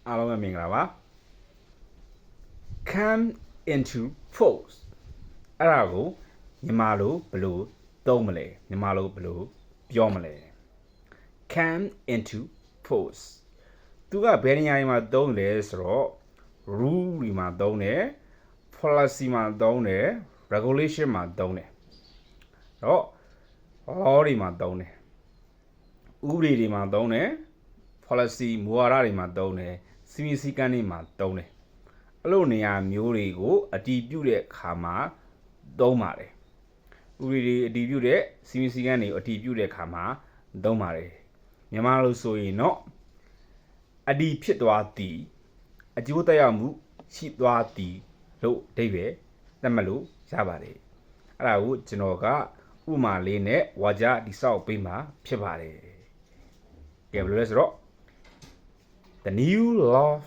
အားလုံးပဲမင်္ဂလာပါ come into force အဲ့ဒါကိုမြန်မာလိုဘယ်လိုသုံးမလဲမြန်မာလိုဘယ်လိုပြောမလဲ come into force သူကဘယ်နေရာမှာသုံးလဲဆိုတော့ rule တွေမှာသုံးတယ် policy မှာသုံးတယ် regulation မှာသုံးတယ်တော့ law တွေမှာသုံးတယ်ဥပဒေတွေမှာသုံးတယ် policy မူဝါဒတွေမှာသုံးတယ်စီမံစည်းကမ်းတွေမှာသုံးတယ်အဲ့လိုနေရာမျိုးတွေကိုအတည်ပြုတဲ့အခါမှာသုံးပါတယ်ဥပဒေတွေအတည်ပြုတဲ့စီမံစည်းကမ်းတွေကိုအတည်ပြုတဲ့အခါမှာသုံးပါတယ်မြန်မာလိုဆိုရင်တော့အတည်ဖြစ်သွားသည်အကျိုးသက်ရောက်မှုရှိသွားသည်လို့အဓိပ္ပာယ်သတ်မှတ်လို့ရပါတယ်အဲ့ဒါကိုကျွန်တော်ကဥမာလေးနဲ့ဝါကြတိဆောက်ပေးမှာဖြစ်ပါတယ်ကဲဘယ်လိုလဲဆိုတော့ The new law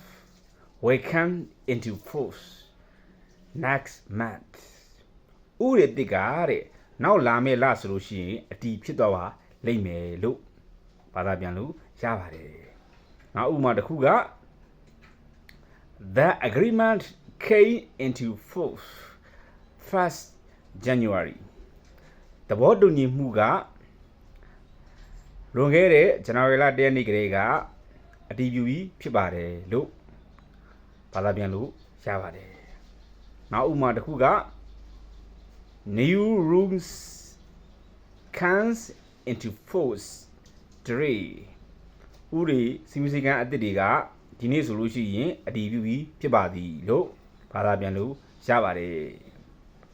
will come into force next month ဥရတိကတဲ့နောက်လာမယ့်လဆိုလို့ရှိရင်အတည်ဖြစ်သွားပါလိမ့်မယ်လို့ဘာသာပြန်လို့ရပါတယ်နောက်ဥမာတစ်ခုက The agreement came into force 1st January သဘောတူညီမှုကလွန်ခဲ့တဲ့ဇန်နဝါရီလ1ရက်နေ့ကလေးကအတည်ပြုပြီးဖြစ်ပါတယ်လို့ဘာသာပြန်လို့ရပါတယ်နောက်ဥပမာတစ်ခုက New rules comes into force today ဥပဒေစီမံစည်းကမ်းအသစ်တွေကဒီနေ့ဆိုလို့ရှိရင်အတည်ပြုပြီးဖြစ်ပါသည်လို့ဘာသာပြန်လို့ရပါတယ်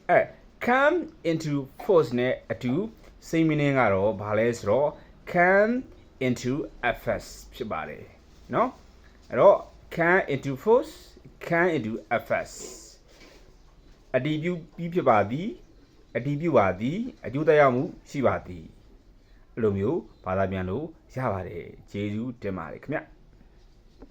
အဲ come into force နဲ့အတူ same meaning ကတော့ဘာလဲဆိုတော့ come into effect ဖြစ်ပါတယ်เนาะအဲ့တော့ come into force come into effect အတည်ပြုပြီးဖြစ်ပါသည်အတည်ပြုပါသည်အကျိုးသက်ရောက်မှုရှိပါသည်အဲ့လိုမျိုးဘာသာပြန်လို့ရပါတယ်ကျေးဇူးတင်ပါတယ်ခင်ဗျ